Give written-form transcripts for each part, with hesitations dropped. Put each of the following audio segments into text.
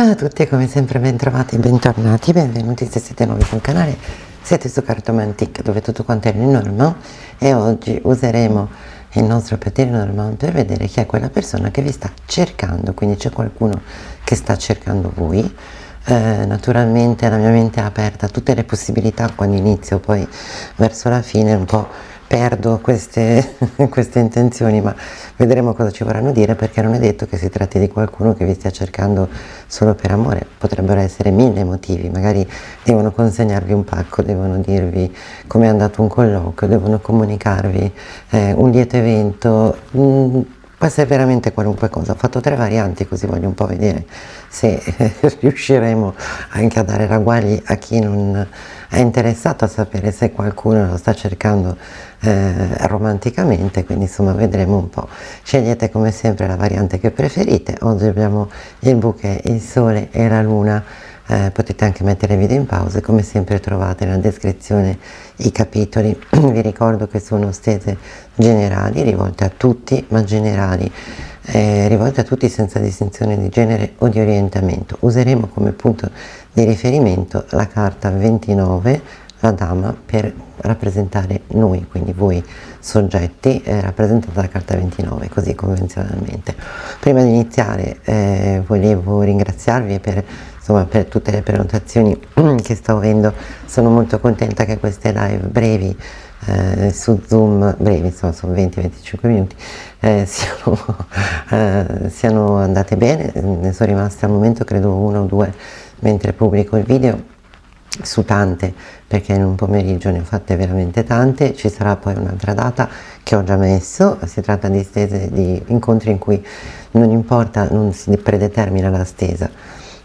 Ciao a tutti, come sempre ben trovati, bentornati, benvenuti se siete nuovi sul canale. Siete su Cartomantic, dove tutto quanto è normal, e oggi useremo il nostro Petit Normand per vedere chi è quella persona che vi sta cercando. Quindi c'è qualcuno che sta cercando voi. Naturalmente la mia mente è aperta a tutte le possibilità. Quando inizio, poi verso la fine un po' perdo queste intenzioni, ma vedremo cosa ci vorranno dire, perché non è detto che si tratti di qualcuno che vi stia cercando solo per amore. Potrebbero essere mille motivi, magari devono consegnarvi un pacco, devono dirvi come è andato un colloquio, devono comunicarvi un lieto evento. Può essere veramente qualunque cosa. Ho fatto 3 varianti, così voglio un po' vedere se riusciremo anche a dare ragguagli a chi non è interessato a sapere se qualcuno lo sta cercando romanticamente. Quindi insomma vedremo un po'. Scegliete come sempre la variante che preferite. Oggi abbiamo il bouquet, il sole e la luna. Potete anche mettere il video in pausa. Come sempre trovate nella descrizione i capitoli. Vi ricordo che sono stese generali, rivolte a tutti, ma generali, rivolte a tutti senza distinzione di genere o di orientamento. Useremo come punto di riferimento la carta 29, la dama, per rappresentare noi, quindi voi soggetti, rappresentata dalla carta 29, così convenzionalmente. Prima di iniziare volevo ringraziarvi per tutte le prenotazioni che sto avendo. Sono molto contenta che queste live brevi su Zoom, brevi, insomma sono 20-25 minuti, siano andate bene. Ne sono rimaste al momento credo 1 o 2 mentre pubblico il video, su tante, perché in un pomeriggio ne ho fatte veramente tante. Ci sarà poi un'altra data che ho già messo. Si tratta di stese, di incontri in cui non importa, non si predetermina la stesa,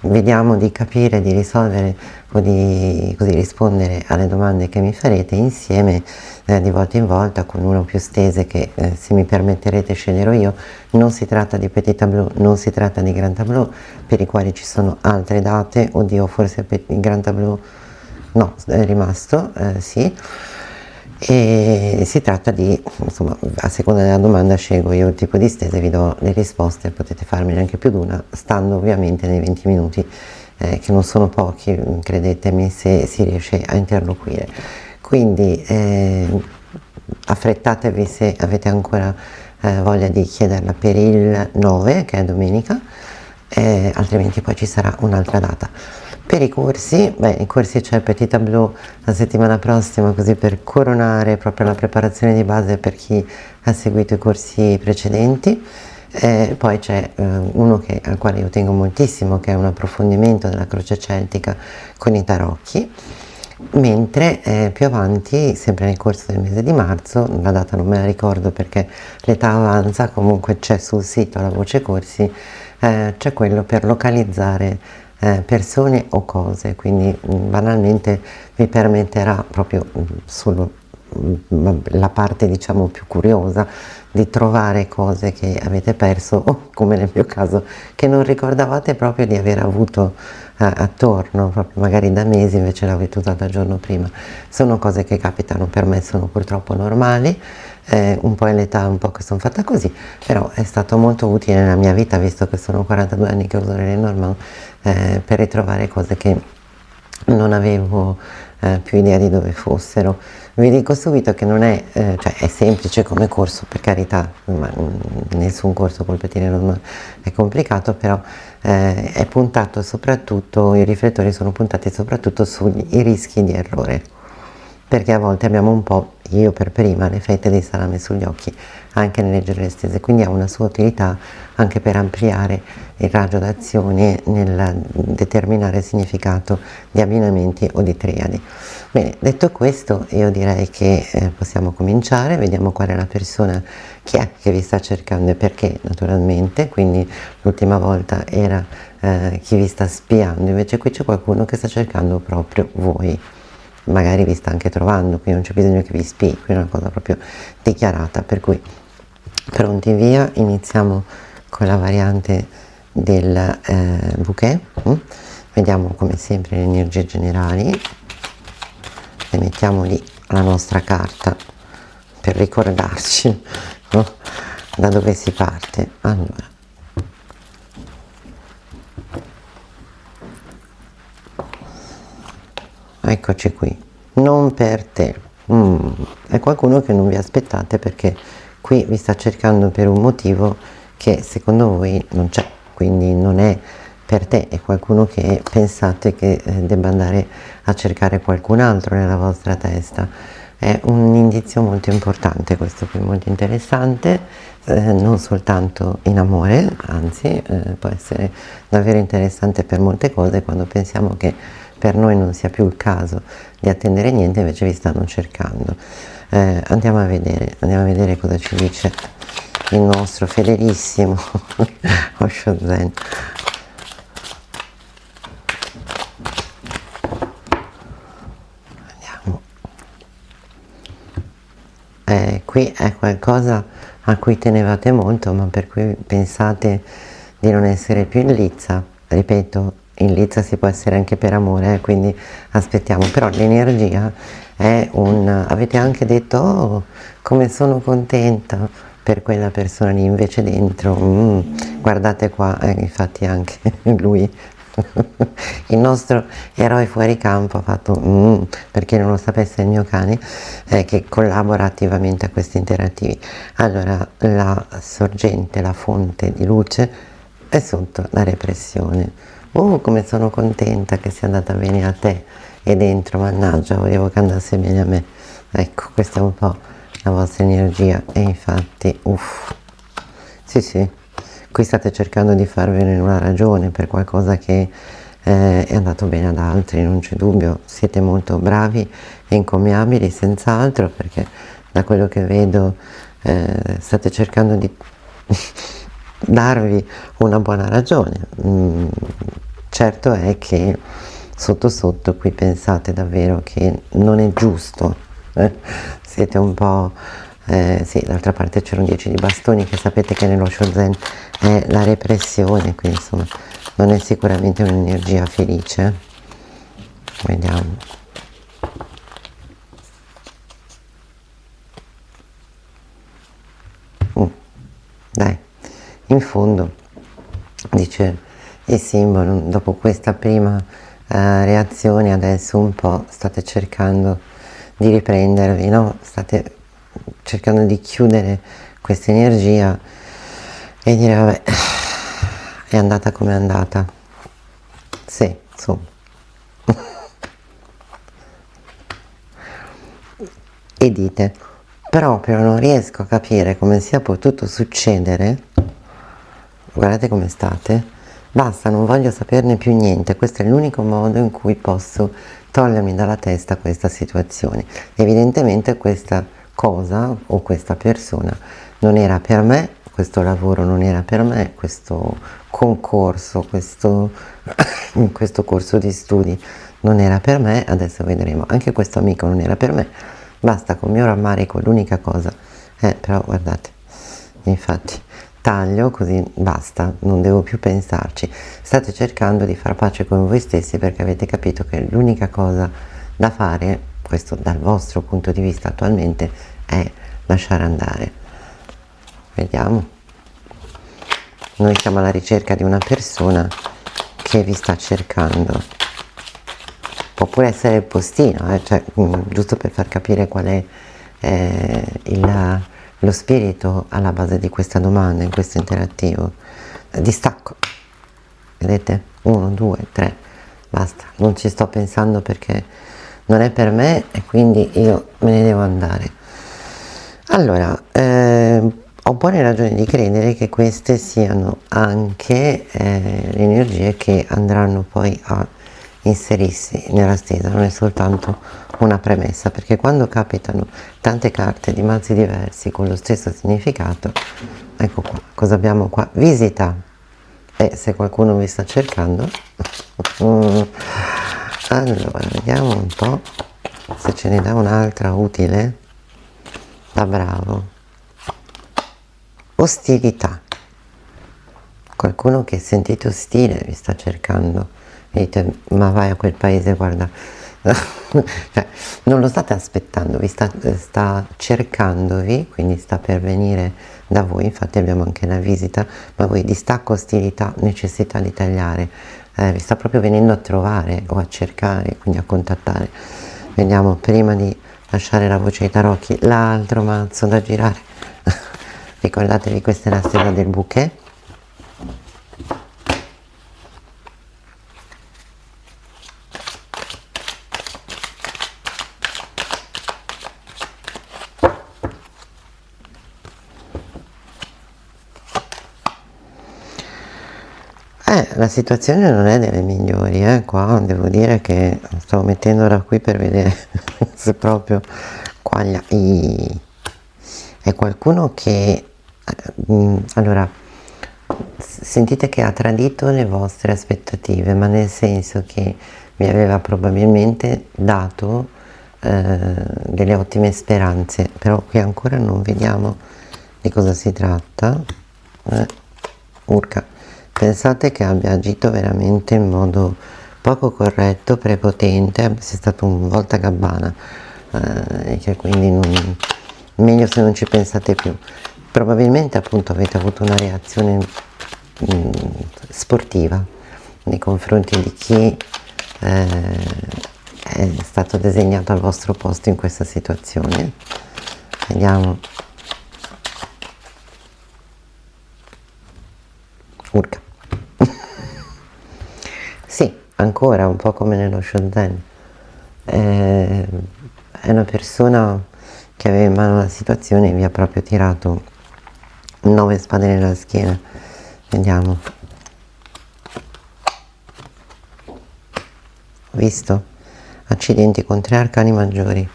vediamo di capire, di risolvere o di così rispondere alle domande che mi farete insieme di volta in volta, con una o più stese che se mi permetterete sceglierò io. Non si tratta di petit tableau, non si tratta di grand tableau, per i quali ci sono altre date. Oddio, forse il grand tableau no, è rimasto, sì. E si tratta di, insomma, a seconda della domanda scelgo io il tipo di stese, vi do le risposte. Potete farmene anche più di una, stando ovviamente nei 20 minuti, che non sono pochi, credetemi, se si riesce a interloquire. Quindi affrettatevi se avete ancora voglia di chiederla per il 9, che è domenica, altrimenti poi ci sarà un'altra data. Per i corsi, i corsi c'è il Petit Tableau la settimana prossima, così per coronare proprio la preparazione di base per chi ha seguito i corsi precedenti. Poi c'è uno al quale io tengo moltissimo, che è un approfondimento della croce celtica con i tarocchi, mentre più avanti, sempre nel corso del mese di marzo, la data non me la ricordo perché l'età avanza, comunque c'è sul sito la voce corsi, c'è quello per localizzare persone o cose. Quindi banalmente vi permetterà proprio sulla parte diciamo più curiosa di trovare cose che avete perso, o come nel mio caso, che non ricordavate proprio di aver avuto attorno, proprio magari da mesi, invece l'avete usata il giorno prima. Sono cose che capitano, per me sono purtroppo normali, un po' in l'età, un po' che sono fatta così, però è stato molto utile nella mia vita, visto che sono 42 anni che uso le Lenormand, per ritrovare cose che non avevo più idea di dove fossero. Vi dico subito che non è, cioè è semplice come corso, per carità, ma nessun corso col Petit Normand è complicato, però è puntato soprattutto, i riflettori sono puntati soprattutto sui rischi di errore, perché a volte abbiamo un po', io per prima, le fette di salame sugli occhi anche nelle leggere le stese, quindi ha una sua utilità anche per ampliare il raggio d'azione nel determinare il significato di abbinamenti o di triadi. Bene, detto questo, io direi che possiamo cominciare. Vediamo qual è la persona, chi è che vi sta cercando e perché, naturalmente. Quindi l'ultima volta era chi vi sta spiando, invece qui c'è qualcuno che sta cercando proprio voi, magari vi sta anche trovando, quindi non c'è bisogno che vi spii, qui è una cosa proprio dichiarata. Per cui pronti, via, iniziamo con la variante del bouquet. Vediamo come sempre le energie generali e mettiamo lì la nostra carta per ricordarci, no? Da dove si parte. Allora, eccoci qui, non per te. È qualcuno che non vi aspettate, perché qui vi sta cercando per un motivo che secondo voi non c'è, quindi non è per te, è qualcuno che pensate che debba andare a cercare qualcun altro nella vostra testa. È un indizio molto importante questo qui, molto interessante, non soltanto in amore, anzi può essere davvero interessante per molte cose. Quando pensiamo che per noi non sia più il caso di attendere niente, invece vi stanno cercando. Andiamo a vedere cosa ci dice il nostro fedelissimo Osho Zen. Andiamo. Qui è qualcosa a cui tenevate molto, ma per cui pensate di non essere più in lizza. Ripeto, in lizza si può essere anche per amore, quindi aspettiamo. Però l'energia è avete anche detto, oh, come sono contenta per quella persona lì, invece dentro, guardate qua, infatti anche lui, il nostro eroe fuori campo ha fatto, per chi non lo sapesse, il mio cane, che collabora attivamente a questi interattivi. Allora, la sorgente, la fonte di luce è sotto la repressione. Oh, come sono contenta che sia andata bene a te, e dentro, mannaggia, volevo che andasse bene a me. Ecco, questa è un po' la vostra energia, e infatti, sì, qui state cercando di farvene una ragione per qualcosa che è andato bene ad altri, non c'è dubbio. Siete molto bravi e encomiabili, senz'altro, perché da quello che vedo state cercando di darvi una buona ragione. Certo è che sotto sotto qui pensate davvero che non è giusto, siete un po', sì, d'altra parte c'era un 10 di bastoni, che sapete che nello Shozen è la repressione, quindi insomma non è sicuramente un'energia felice. Vediamo. Dai, in fondo dice il simbolo, dopo questa prima reazione adesso un po' state cercando di riprendervi, no? State cercando di chiudere questa energia e dire vabbè, è andata come è andata. Sì, insomma. E dite, proprio non riesco a capire come sia potuto succedere. Guardate come state, basta, non voglio saperne più niente. Questo è l'unico modo in cui posso togliermi dalla testa questa situazione. Evidentemente questa cosa o questa persona non era per me, questo lavoro non era per me, questo concorso, questo corso di studi non era per me. Adesso vedremo, anche questo amico non era per me. Basta, con mio rammarico, l'unica cosa però guardate, infatti taglio, così basta, non devo più pensarci. State cercando di far pace con voi stessi, perché avete capito che l'unica cosa da fare, questo dal vostro punto di vista attualmente, è lasciare andare. Vediamo. Noi siamo alla ricerca di una persona che vi sta cercando. Può pure essere il postino, cioè, giusto per far capire qual è lo spirito alla base di questa domanda, in questo interattivo. Distacco, vedete? 1, 2, 3, basta, non ci sto pensando perché non è per me e quindi io me ne devo andare. Allora, ho buone ragioni di credere che queste siano anche le energie che andranno poi a inserirsi nella stesa, non è soltanto una premessa, perché quando capitano tante carte di mazzi diversi con lo stesso significato, ecco qua, cosa abbiamo qua? Visita. E se qualcuno vi sta cercando, allora vediamo un po' se ce ne dà un'altra utile. Da bravo. Ostilità. Qualcuno che sentite ostile vi sta cercando e dite, ma vai a quel paese, guarda. Cioè, non lo state aspettando, vi sta cercandovi, quindi sta per venire da voi. Infatti abbiamo anche la visita, ma voi distacco, ostilità, necessità di tagliare. vi sta proprio venendo a trovare o a cercare, quindi a contattare. Vediamo, prima di lasciare la voce ai tarocchi, l'altro mazzo da girare. Ricordatevi, questa è la stella del bouquet. La situazione non è delle migliori, qua devo dire che stavo mettendola qui per vedere se proprio quaglia. È qualcuno che allora sentite che ha tradito le vostre aspettative, ma nel senso che vi aveva probabilmente dato delle ottime speranze, però qui ancora non vediamo di cosa si tratta. Urca. Pensate che abbia agito veramente in modo poco corretto, prepotente, sia stato un voltagabbana, e che quindi meglio se non ci pensate più. Probabilmente appunto avete avuto una reazione sportiva nei confronti di chi è stato designato al vostro posto in questa situazione. Vediamo. Urca. Sì, ancora un po' come nello Shonen. È una persona che aveva in mano la situazione e vi ha proprio tirato 9 spade nella schiena. Vediamo. Visto? Accidenti con 3 arcani maggiori.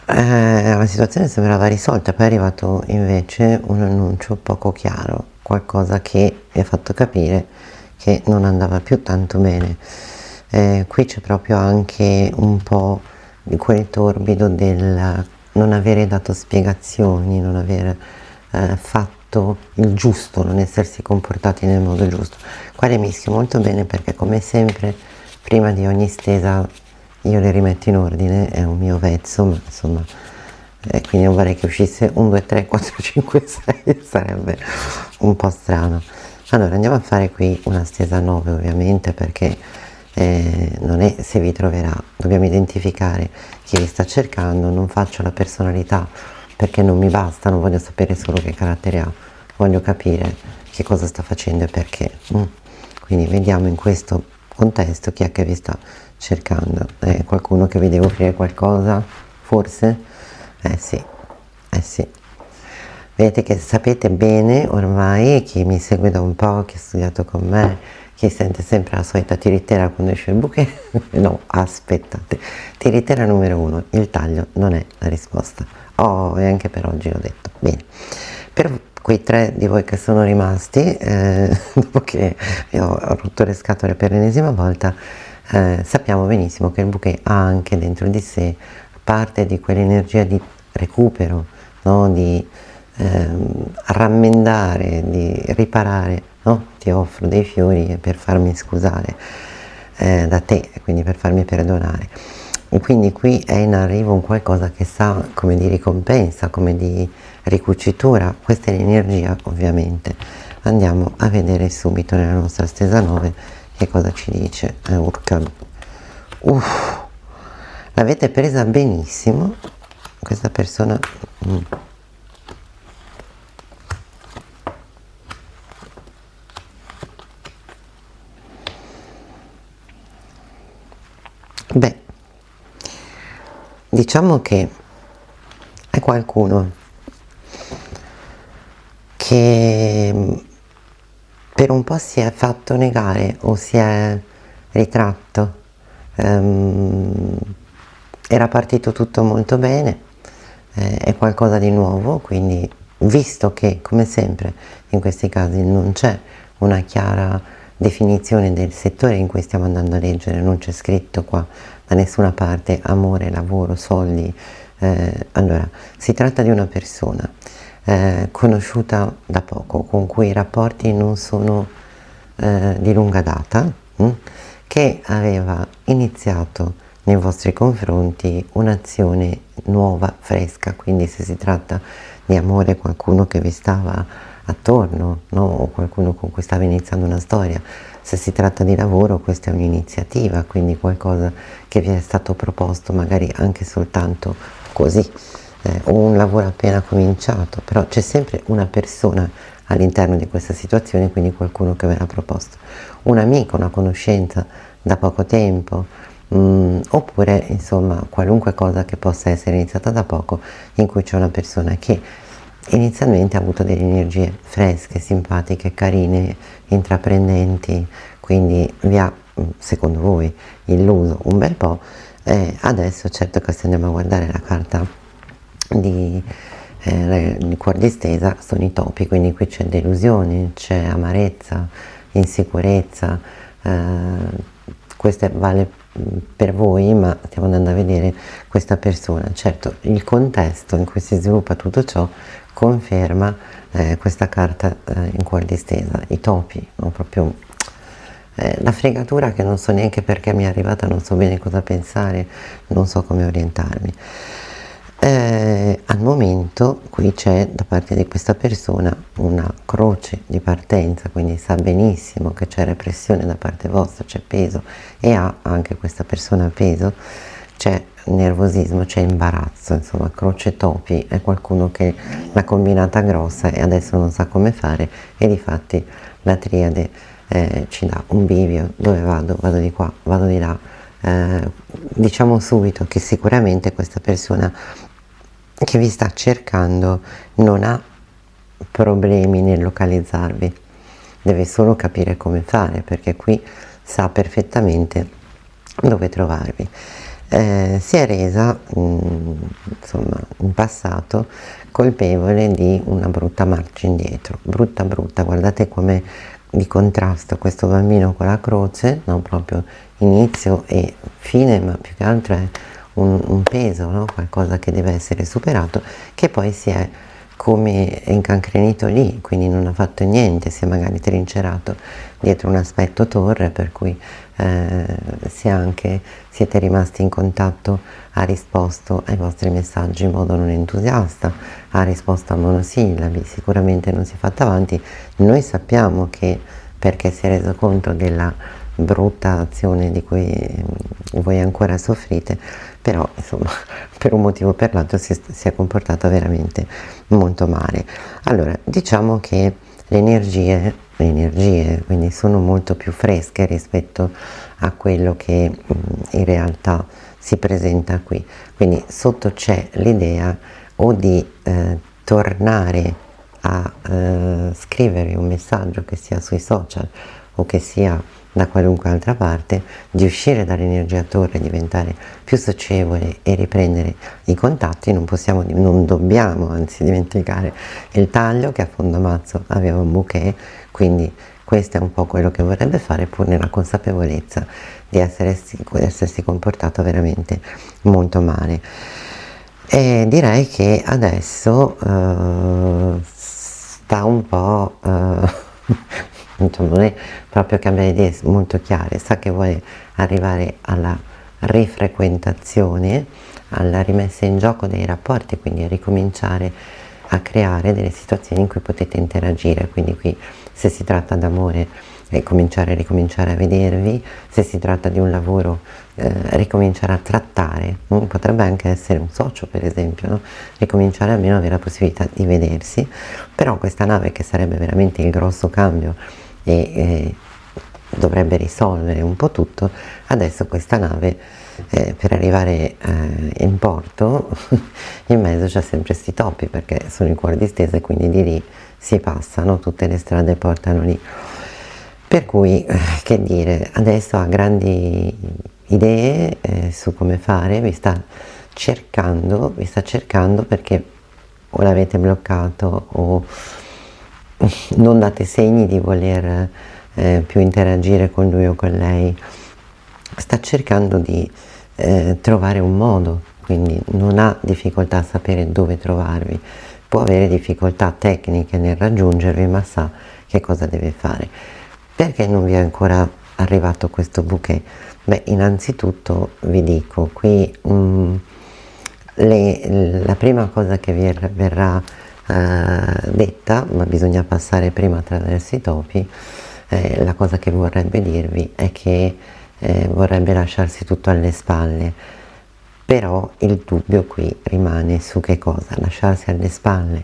La situazione sembrava risolta, poi è arrivato invece un annuncio poco chiaro, qualcosa che vi ha fatto capire che non andava più tanto bene. Qui c'è proprio anche un po' di quel torbido del non avere dato spiegazioni, non aver fatto il giusto, non essersi comportati nel modo giusto. Qua le mischio molto bene perché, come sempre, prima di ogni stesa io le rimetto in ordine, è un mio vezzo, ma insomma, quindi non vorrei che uscisse 1, 2, 3, 4, 5, 6, sarebbe un po' strano. Allora andiamo a fare qui una stesa 9 ovviamente, perché non è se vi troverà, dobbiamo identificare chi vi sta cercando. Non faccio la personalità perché non mi basta, non voglio sapere solo che carattere ha, voglio capire che cosa sta facendo e perché. Quindi vediamo in questo contesto chi è che vi sta cercando. Qualcuno che vi deve offrire qualcosa, forse? Sì, sì. Vedete che sapete bene ormai, chi mi segue da un po', chi ha studiato con me, chi sente sempre la solita tiritera quando esce il bouquet. No, aspettate, tiritera numero 1, il taglio non è la risposta. E anche per oggi l'ho detto. Bene, per quei 3 di voi che sono rimasti, dopo che vi ho rotto le scatole per l'ennesima volta, sappiamo benissimo che il bouquet ha anche dentro di sé parte di quell'energia di recupero, no? Di rammendare, di riparare, no? Ti offro dei fiori per farmi scusare da te, quindi per farmi perdonare. E quindi qui è in arrivo un qualcosa che sa come di ricompensa, come di ricucitura. Questa è l'energia, ovviamente. Andiamo a vedere subito nella nostra stesa 9 che cosa ci dice. Urca. L'avete presa benissimo questa persona. Beh, diciamo che è qualcuno che per un po' si è fatto negare o si è ritratto. Era partito tutto molto bene, è qualcosa di nuovo, quindi visto che, come sempre in questi casi, non c'è una chiara definizione del settore in cui stiamo andando a leggere, non c'è scritto qua da nessuna parte amore, lavoro, soldi, allora si tratta di una persona conosciuta da poco, con cui i rapporti non sono di lunga data, che aveva iniziato nei vostri confronti un'azione nuova, fresca. Quindi se si tratta di amore, qualcuno che vi stava attorno, no? O qualcuno con cui stava iniziando una storia, se si tratta di lavoro questa è un'iniziativa, quindi qualcosa che vi è stato proposto magari anche soltanto così, o un lavoro appena cominciato, però c'è sempre una persona all'interno di questa situazione, quindi qualcuno che ve l'ha proposto, un amico, una conoscenza da poco tempo, oppure insomma qualunque cosa che possa essere iniziata da poco, in cui c'è una persona che inizialmente ha avuto delle energie fresche, simpatiche, carine, intraprendenti, quindi vi ha, secondo voi, illuso un bel po'. Adesso certo che se andiamo a guardare la carta di cuor distesa sono i topi, quindi qui c'è delusione, c'è amarezza, insicurezza, questo vale per voi, ma stiamo andando a vedere questa persona. Certo, il contesto in cui si sviluppa tutto ciò conferma questa carta in cuor distesa, i topi, no? Proprio la fregatura che non so neanche perché mi è arrivata, non so bene cosa pensare, non so come orientarmi. Al momento qui c'è da parte di questa persona una croce di partenza, quindi sa benissimo che c'è repressione da parte vostra, c'è peso e ha anche questa persona peso, c'è nervosismo, c'è imbarazzo, insomma croce topi è qualcuno che l'ha combinata grossa e adesso non sa come fare e difatti la triade ci dà un bivio, dove vado? Vado di qua, vado di là. Diciamo subito che sicuramente questa persona che vi sta cercando non ha problemi nel localizzarvi, deve solo capire come fare, perché qui sa perfettamente dove trovarvi. Si è resa insomma in passato colpevole di una brutta marcia indietro, brutta, guardate come di contrasto questo bambino con la croce, no? Proprio inizio e fine, ma più che altro è un peso, no? Qualcosa che deve essere superato, che poi si è come incancrenito lì, quindi non ha fatto niente, si è magari trincerato dietro un aspetto torre, per cui siete rimasti in contatto, ha risposto ai vostri messaggi in modo non entusiasta, ha risposto a monosillabi, sicuramente non si è fatta avanti. Noi sappiamo che perché si è reso conto della brutta azione di cui voi ancora soffrite, però insomma per un motivo o per l'altro si è comportato veramente molto male. Allora diciamo che le energie quindi sono molto più fresche rispetto a quello che in realtà si presenta qui, quindi sotto c'è l'idea o di tornare a scrivere un messaggio, che sia sui social o che sia da qualunque altra parte, di uscire dall'energia torre, diventare più socievole e riprendere i contatti. Non dobbiamo anzi dimenticare il taglio, che a fondo mazzo aveva un bouquet, quindi questo è un po' quello che vorrebbe fare, pur nella consapevolezza di essersi comportato veramente molto male. E direi che adesso sta un po' diciamo, non è proprio che abbia idee molto chiare, sa che vuole arrivare alla rifrequentazione, alla rimessa in gioco dei rapporti, quindi a ricominciare a creare delle situazioni in cui potete interagire, quindi qui se si tratta d'amore ricominciare a vedervi, se si tratta di un lavoro ricominciare a trattare, potrebbe anche essere un socio per esempio, no? Ricominciare almeno ad avere la possibilità di vedersi, però questa nave che sarebbe veramente il grosso cambio e dovrebbe risolvere un po' tutto, adesso questa nave per arrivare in porto in mezzo c'è sempre sti topi, perché sono in cuore distesa e quindi di lì si passano, tutte le strade portano lì, per cui che dire, adesso ha grandi idee su come fare, vi sta cercando perché o l'avete bloccato o non date segni di voler più interagire con lui o con lei, sta cercando di trovare un modo, quindi non ha difficoltà a sapere dove trovarvi, può avere difficoltà tecniche nel raggiungervi, ma sa che cosa deve fare. Perché non vi è ancora arrivato questo bouquet? Beh, innanzitutto vi dico, qui la prima cosa che vi verrà detta, ma bisogna passare prima attraverso i topi, la cosa che vorrebbe dirvi è che vorrebbe lasciarsi tutto alle spalle, però il dubbio qui rimane su che cosa? Lasciarsi alle spalle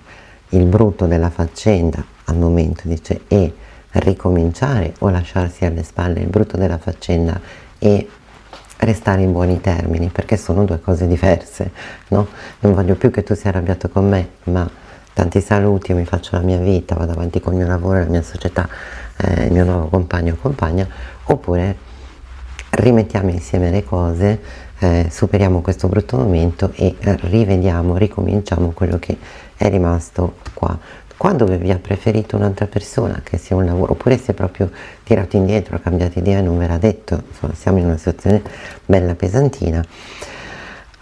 il brutto della faccenda al momento, dice, e ricominciare, o lasciarsi alle spalle il brutto della faccenda e restare in buoni termini, perché sono due cose diverse, no? Non voglio più che tu sia arrabbiato con me, ma tanti saluti, io mi faccio la mia vita, vado avanti con il mio lavoro, la mia società, il mio nuovo compagno o compagna, oppure rimettiamo insieme le cose, superiamo questo brutto momento e rivediamo, ricominciamo quello che è rimasto qua. Quando vi ha preferito un'altra persona, che sia un lavoro, oppure si è proprio tirato indietro, ha cambiato idea e non ve l'ha detto, insomma siamo in una situazione bella pesantina.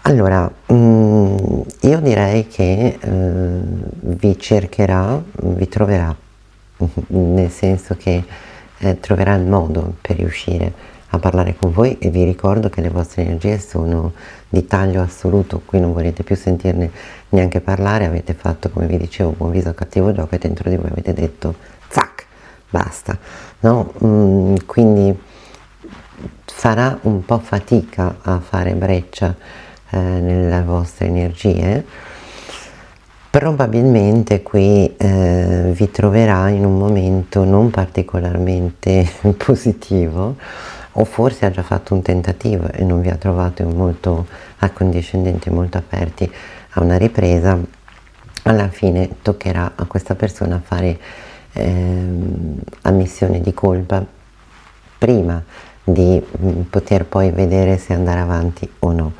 Allora, io direi che vi cercherà, vi troverà, nel senso che troverà il modo per riuscire a parlare con voi, e vi ricordo che le vostre energie sono di taglio assoluto, qui non volete più sentirne neanche parlare, avete fatto, come vi dicevo, buon viso cattivo gioco, e dentro di voi avete detto zac, basta, no? Quindi farà un po' fatica a fare breccia nelle vostre energie. Probabilmente qui vi troverà in un momento non particolarmente positivo, o forse ha già fatto un tentativo e non vi ha trovato molto accondiscendenti, molto aperti a una ripresa. Alla fine toccherà a questa persona fare ammissione di colpa prima di poter poi vedere se andare avanti o no.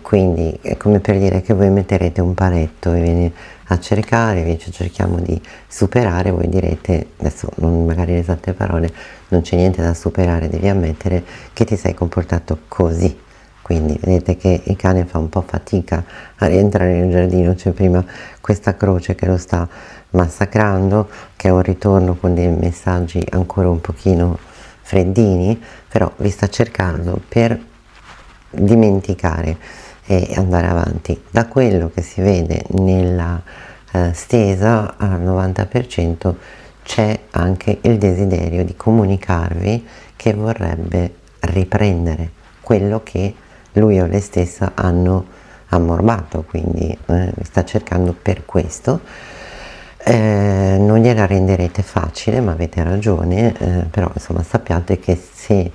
Quindi è come per dire che voi metterete un paletto e vieni a cercare, invece cerchiamo di superare, voi direte, adesso non magari le esatte parole, non c'è niente da superare, devi ammettere che ti sei comportato così. Quindi vedete che il cane fa un po' fatica a rientrare nel giardino, c'è prima questa croce che lo sta massacrando, che è un ritorno con dei messaggi ancora un pochino freddini, però vi sta cercando per dimenticare e andare avanti. Da quello che si vede nella stesa al 90% c'è anche il desiderio di comunicarvi che vorrebbe riprendere quello che lui o lei stessa hanno ammorbato, quindi sta cercando per questo. Non gliela renderete facile, ma avete ragione, però insomma sappiate che se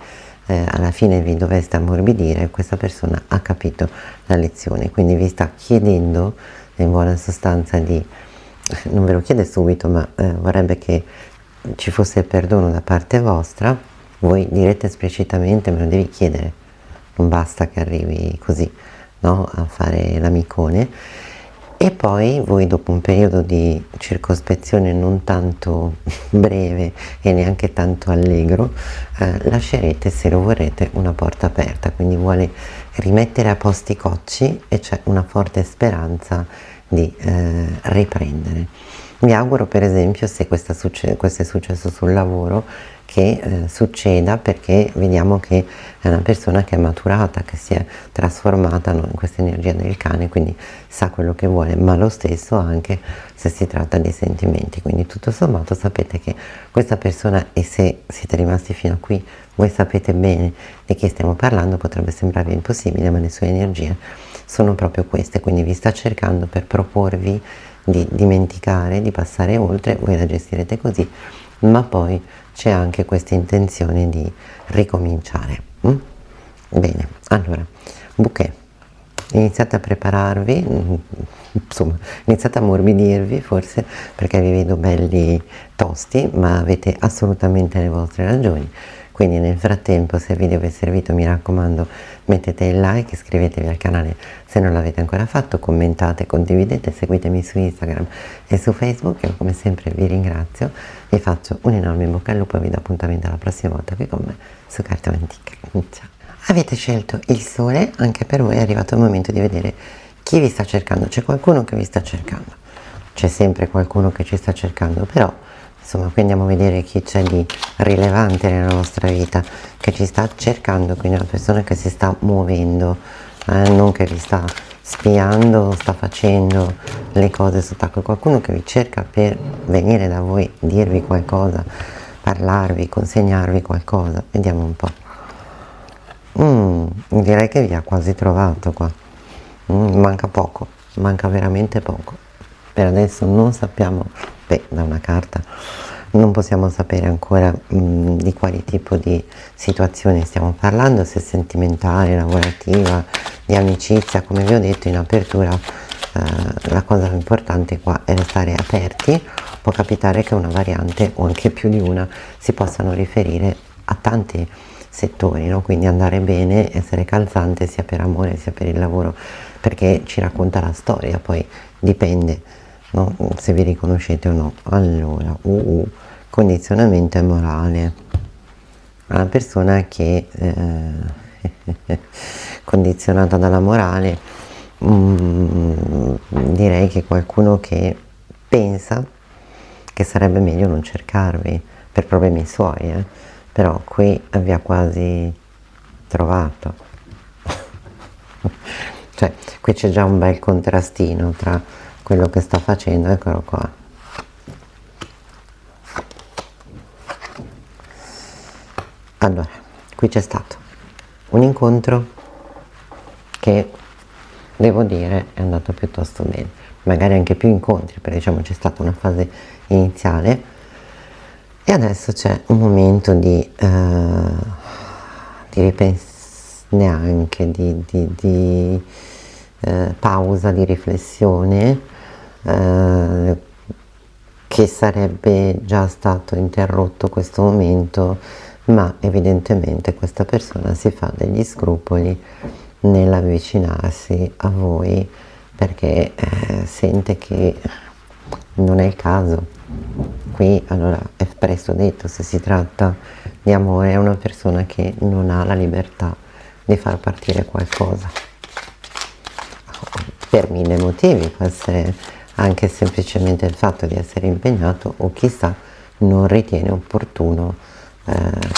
alla fine vi doveste ammorbidire, questa persona ha capito la lezione, quindi vi sta chiedendo in buona sostanza di, non ve lo chiede subito, ma vorrebbe che ci fosse perdono da parte vostra. Voi direte esplicitamente, me lo devi chiedere, non basta che arrivi così, no, a fare l'amicone. E poi voi, dopo un periodo di circospezione non tanto breve e neanche tanto allegro, lascerete, se lo vorrete, una porta aperta, quindi vuole rimettere a posto i cocci e c'è una forte speranza di riprendere. Mi auguro, per esempio, se questo è successo sul lavoro, che succeda, perché vediamo che è una persona che è maturata, che si è trasformata, no, in questa energia del cane, quindi sa quello che vuole, ma lo stesso anche se si tratta di sentimenti. Quindi tutto sommato sapete che questa persona, e se siete rimasti fino a qui voi sapete bene di chi stiamo parlando, potrebbe sembrarvi impossibile, ma le sue energie sono proprio queste, quindi vi sta cercando per proporvi di dimenticare, di passare oltre, voi la gestirete così, ma poi c'è anche questa intenzione di ricominciare. Bene, allora, bouquet, iniziate a prepararvi, insomma, iniziate a ammorbidirvi forse, perché vi vedo belli tosti, ma avete assolutamente le vostre ragioni. Quindi nel frattempo, se il video vi è servito, mi raccomando, mettete il like, iscrivetevi al canale se non l'avete ancora fatto, commentate, condividete, seguitemi su Instagram e su Facebook. Io come sempre vi ringrazio, vi faccio un enorme in bocca al lupo e vi do appuntamento alla prossima volta qui con me su Carte Antiche. Ciao! Avete scelto il sole, anche per voi è arrivato il momento di vedere chi vi sta cercando. C'è qualcuno che vi sta cercando, c'è sempre qualcuno che ci sta cercando, però insomma qui andiamo a vedere chi c'è di rilevante nella nostra vita, che ci sta cercando, quindi una persona che si sta muovendo, non che vi sta spiando, sta facendo le cose sott'acqua, qualcuno che vi cerca per venire da voi, dirvi qualcosa parlarvi, consegnarvi qualcosa. Vediamo un po'. Direi che vi ha quasi trovato qua. Manca poco, manca veramente poco. Per adesso non sappiamo, beh, da una carta non possiamo sapere ancora di quali tipo di situazione stiamo parlando, se sentimentale, lavorativa, di amicizia. Come vi ho detto in apertura, la cosa importante qua è restare aperti. Può capitare che una variante o anche più di una si possano riferire a tanti settori, no? Quindi andare bene, essere calzante sia per amore sia per il lavoro, perché ci racconta la storia, poi dipende, no? Se vi riconoscete o no. Allora, condizionamento morale, una persona che condizionata dalla morale, direi che qualcuno che pensa che sarebbe meglio non cercarvi per problemi suoi, però qui vi ha quasi trovato. Cioè, qui c'è già un bel contrastino tra quello che sta facendo, eccolo qua. Allora, qui c'è stato un incontro che, devo dire, è andato piuttosto bene, magari anche più incontri, perché diciamo c'è stata una fase iniziale e adesso c'è un momento di neanche di pausa, di riflessione, che sarebbe già stato interrotto questo momento, ma evidentemente questa persona si fa degli scrupoli nell'avvicinarsi a voi perché sente che non è il caso. Qui allora è presto detto, se si tratta di amore è una persona che non ha la libertà di far partire qualcosa per mille motivi, può essere anche semplicemente il fatto di essere impegnato o chissà non ritiene opportuno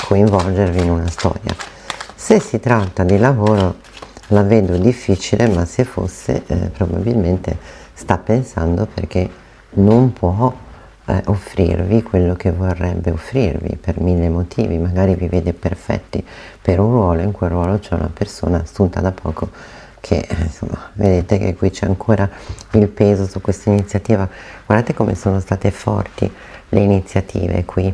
coinvolgervi in una storia. Se si tratta di lavoro la vedo difficile, ma se fosse probabilmente sta pensando perché non può offrirvi quello che vorrebbe offrirvi per mille motivi, magari vi vede perfetti per un ruolo, in quel ruolo c'è una persona assunta da poco che insomma vedete che qui c'è ancora il peso su questa iniziativa. Guardate come sono state forti le iniziative qui,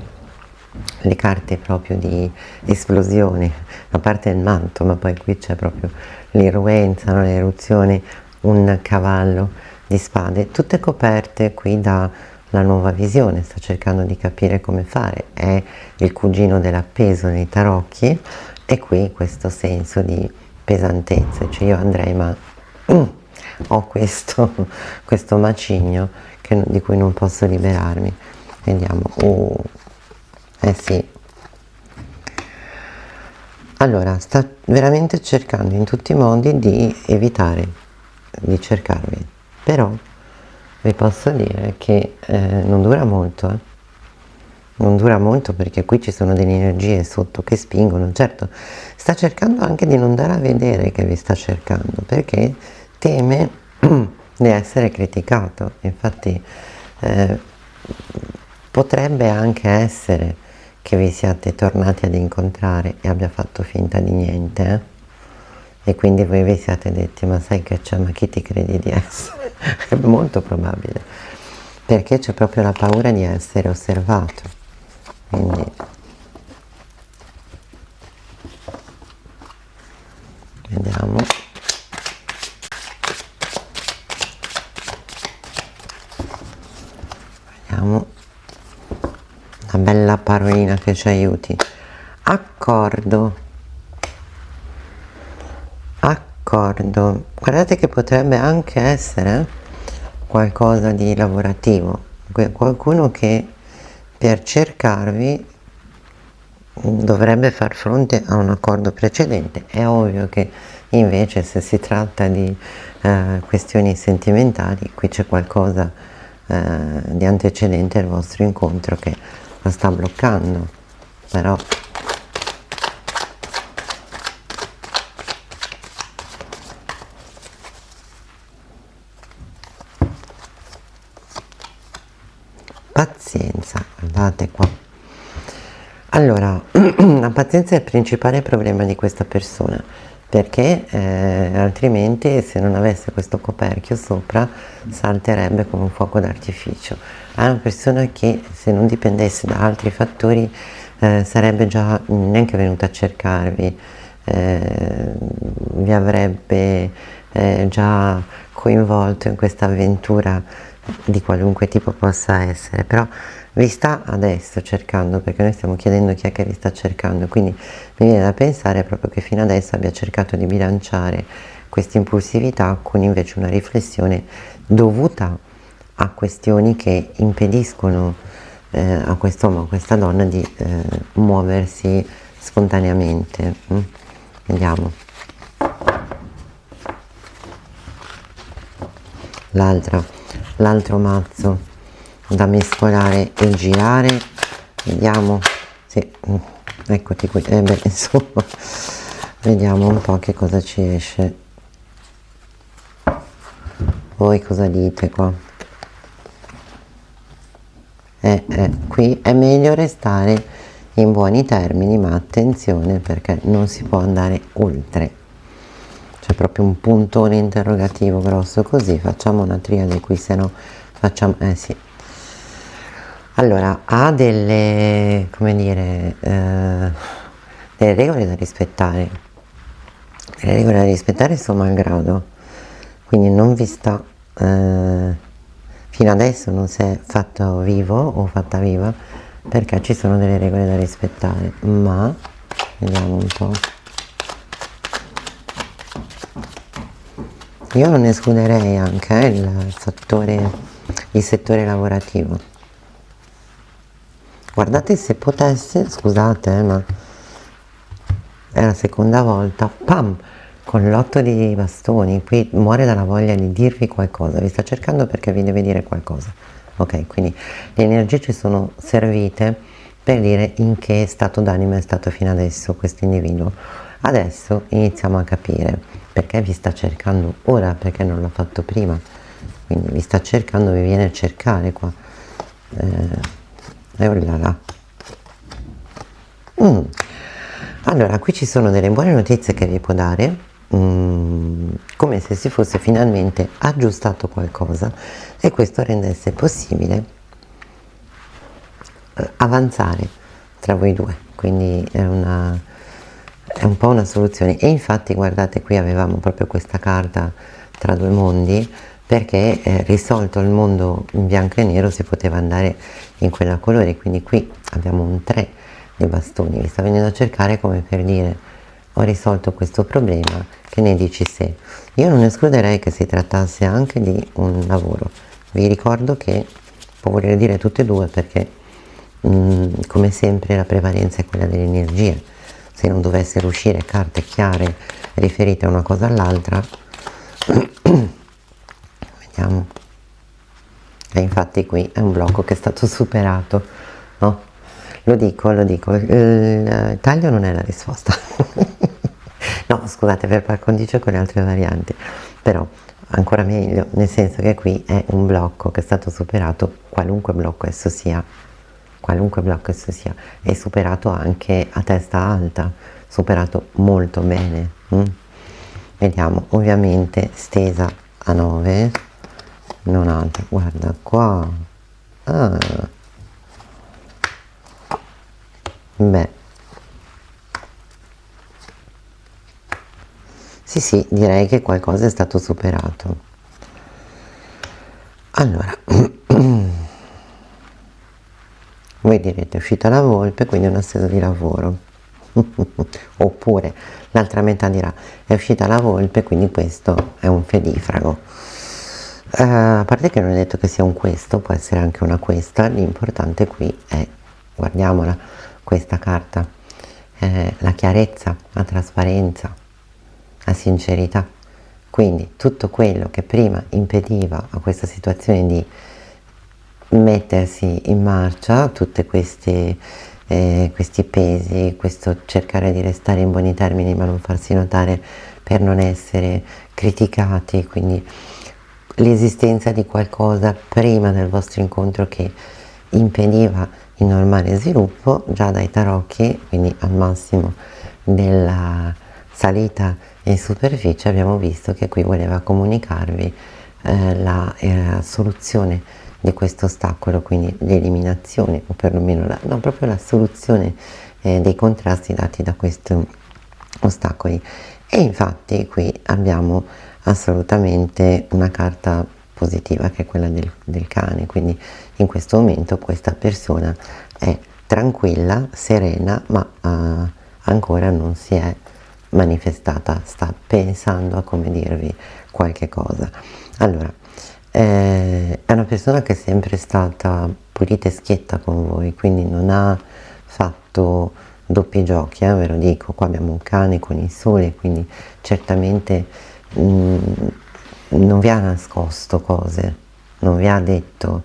le carte proprio di esplosione, a parte il manto, ma poi qui c'è proprio l'irruenza, no? Le eruzioni, un cavallo di spade, tutte coperte qui da la nuova visione, sta cercando di capire come fare, è il cugino dell'appeso nei tarocchi e qui questo senso di pesantezza, cioè io andrei ma ho questo macigno di cui non posso liberarmi. Vediamo, eh sì, allora sta veramente cercando in tutti i modi di evitare di cercarvi, però vi posso dire che non dura molto, non dura molto perché qui ci sono delle energie sotto che spingono. Certo, sta cercando anche di non dare a vedere che vi sta cercando perché teme di essere criticato. Infatti potrebbe anche essere che vi siate tornati ad incontrare e abbia fatto finta di niente, e quindi voi vi siate detti ma sai che c'è, ma chi ti credi di essere? È molto probabile, perché c'è proprio la paura di essere osservato. Quindi vediamo. Vediamo una bella parolina che ci aiuti. Accordo. Accordo. Guardate che potrebbe anche essere qualcosa di lavorativo, qualcuno che per cercarvi dovrebbe far fronte a un accordo precedente. È ovvio che invece se si tratta di questioni sentimentali, qui c'è qualcosa di antecedente al vostro incontro che la sta bloccando, però pazienza, guardate qua, Allora, la pazienza è il principale problema di questa persona, perché altrimenti se non avesse questo coperchio sopra salterebbe come un fuoco d'artificio. È una persona che se non dipendesse da altri fattori sarebbe già neanche venuta a cercarvi, vi avrebbe già coinvolto in questa avventura di qualunque tipo possa essere, però vi sta adesso cercando, perché noi stiamo chiedendo chi è che vi sta cercando, quindi mi viene da pensare proprio che fino adesso abbia cercato di bilanciare questa impulsività con invece una riflessione dovuta a questioni che impediscono a quest'uomo, a questa donna di muoversi spontaneamente. Vediamo. L'altro mazzo da mescolare e girare, vediamo se eccoti qui, beh, insomma, vediamo un po' che cosa ci esce. Voi cosa dite qua? Qui è meglio restare in buoni termini, ma attenzione perché non si può andare oltre. C'è proprio un puntone interrogativo grosso così. Facciamo una triade qui, se no facciamo sì. Allora, ha delle, come dire, delle regole da rispettare, delle regole da rispettare suo malgrado, quindi non vi sta fino adesso non si è fatto vivo o fatta viva perché ci sono delle regole da rispettare, ma vediamo un po'. Io non escluderei anche il settore lavorativo. Guardate, se potesse, scusate, ma è la seconda volta, pam, con l'otto di bastoni, qui muore dalla voglia di dirvi qualcosa, vi sta cercando perché vi deve dire qualcosa. Ok, quindi le energie ci sono servite per dire in che stato d'animo è stato fino adesso questo individuo. Adesso iniziamo a capire perché vi sta cercando ora, perché non l'ha fatto prima. Quindi vi sta cercando, vi viene a cercare qua. E là. Allora, qui ci sono delle buone notizie che vi può dare, come se si fosse finalmente aggiustato qualcosa e questo rendesse possibile avanzare tra voi due, quindi è un po' una soluzione. E infatti guardate, qui avevamo proprio questa carta tra due mondi, perché risolto il mondo in bianco e nero si poteva andare in quella colore, quindi qui abbiamo un 3 di bastoni, vi sta venendo a cercare come per dire ho risolto questo problema, che ne dici se? Io non escluderei che si trattasse anche di un lavoro, vi ricordo che può voler dire tutte e due perché come sempre la prevalenza è quella delle energie, se non dovessero uscire carte chiare riferite a una cosa all'altra vediamo, e infatti qui è un blocco che è stato superato, no? Lo dico, il taglio non è la risposta no, scusate, per par condicio con le altre varianti, però ancora meglio, nel senso che qui è un blocco che è stato superato, qualunque blocco esso sia, è superato anche a testa alta, superato molto bene. Vediamo, ovviamente stesa a 9, non alta, guarda qua, beh, sì, direi che qualcosa è stato superato. Allora voi direte è uscita la volpe, quindi un asseso di lavoro oppure l'altra metà dirà è uscita la volpe, quindi questo è un fedifrago. A parte che non è detto che sia un questo, può essere anche una questa, l'importante qui è, guardiamola, questa carta, la chiarezza, la trasparenza, la sincerità. Quindi tutto quello che prima impediva a questa situazione di mettersi in marcia, tutti questi pesi, questo cercare di restare in buoni termini ma non farsi notare per non essere criticati, quindi l'esistenza di qualcosa prima del vostro incontro che impediva in normale sviluppo. Già dai tarocchi, quindi al massimo della salita in superficie, abbiamo visto che qui voleva comunicarvi la soluzione di questo ostacolo, quindi l'eliminazione o perlomeno no, proprio la soluzione dei contrasti dati da questi ostacoli. E infatti qui abbiamo assolutamente una carta positiva, che è quella del cane, quindi in questo momento questa persona è tranquilla, serena, ma ancora non si è manifestata, sta pensando a come dirvi qualche cosa. Allora, è una persona che è sempre stata pulita e schietta con voi, quindi non ha fatto doppi giochi, ve lo dico. Qua abbiamo un cane con il sole, quindi certamente non vi ha nascosto cose, non vi ha detto